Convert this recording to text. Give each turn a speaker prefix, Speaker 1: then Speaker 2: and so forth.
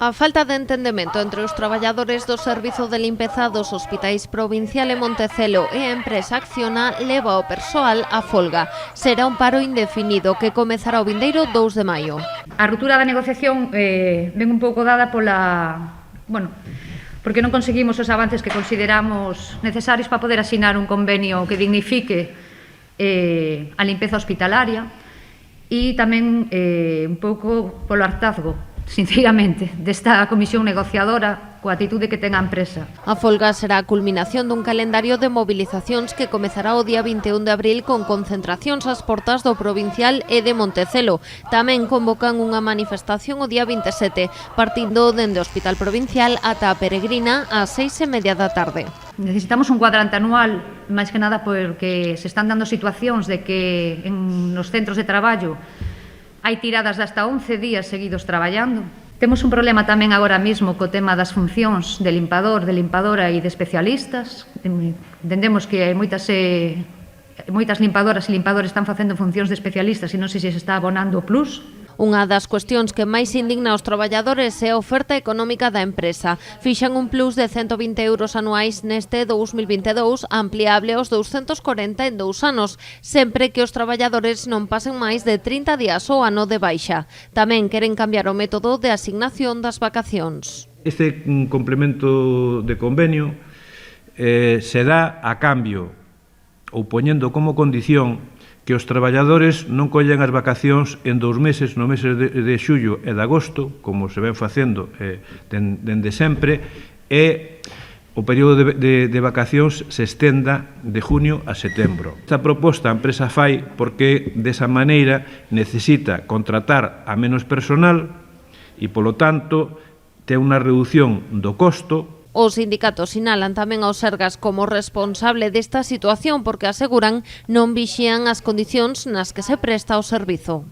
Speaker 1: A falta de entendemento entre os traballadores do Servizo de Limpeza dos Hospitais Provincial e Montecelo e a empresa Acciona leva o persoal a folga. Será un paro indefinido que comezará o vindeiro 2 de maio.
Speaker 2: A ruptura da negociación ven un pouco dada porque non conseguimos os avances que consideramos necesarios para poder asinar un convenio que dignifique a limpeza hospitalaria e tamén un pouco polo hartazgo, sinceramente, desta comisión negociadora coa atitude que ten a empresa.
Speaker 1: A folga será a culminación dun calendario de movilizacións que comezará o día 21 de abril con concentracións ás portas do Provincial e de Montecelo. Tamén convocan unha manifestación o día 27, partindo dende o Hospital Provincial ata a Peregrina ás 6:30 da tarde.
Speaker 2: Necesitamos un cuadrante anual, máis que nada porque se están dando situacións de que nos centros de traballo hai tiradas de hasta 11 días seguidos traballando. Temos un problema tamén agora mesmo co tema das funcións de limpador, de limpadora e de especialistas. Entendemos que moitas limpadoras e limpadores están facendo funcións de especialistas e non sei se está abonando o plus.
Speaker 1: Unha das cuestións que máis indigna aos traballadores é a oferta económica da empresa. Fixan un plus de 120 euros anuais neste 2022, ampliable aos 240 en 2 anos, sempre que os traballadores non pasen máis de 30 días ao ano de baixa. Tamén queren cambiar o método de asignación das vacacións.
Speaker 3: Este complemento de convenio se dá a cambio ou poñendo como condición que os traballadores non collen as vacacións en 2 meses, no meses de xullo e de agosto, como se ven facendo dende sempre, e o período de vacacións se estenda de junio a setembro. Esta proposta a empresa fai porque desa maneira necesita contratar a menos personal e, polo tanto, ten unha reducción do costo.
Speaker 1: Os sindicatos sinalan tamén ao Sergas como responsable desta situación porque aseguran non vixían as condicións nas que se presta o servizo.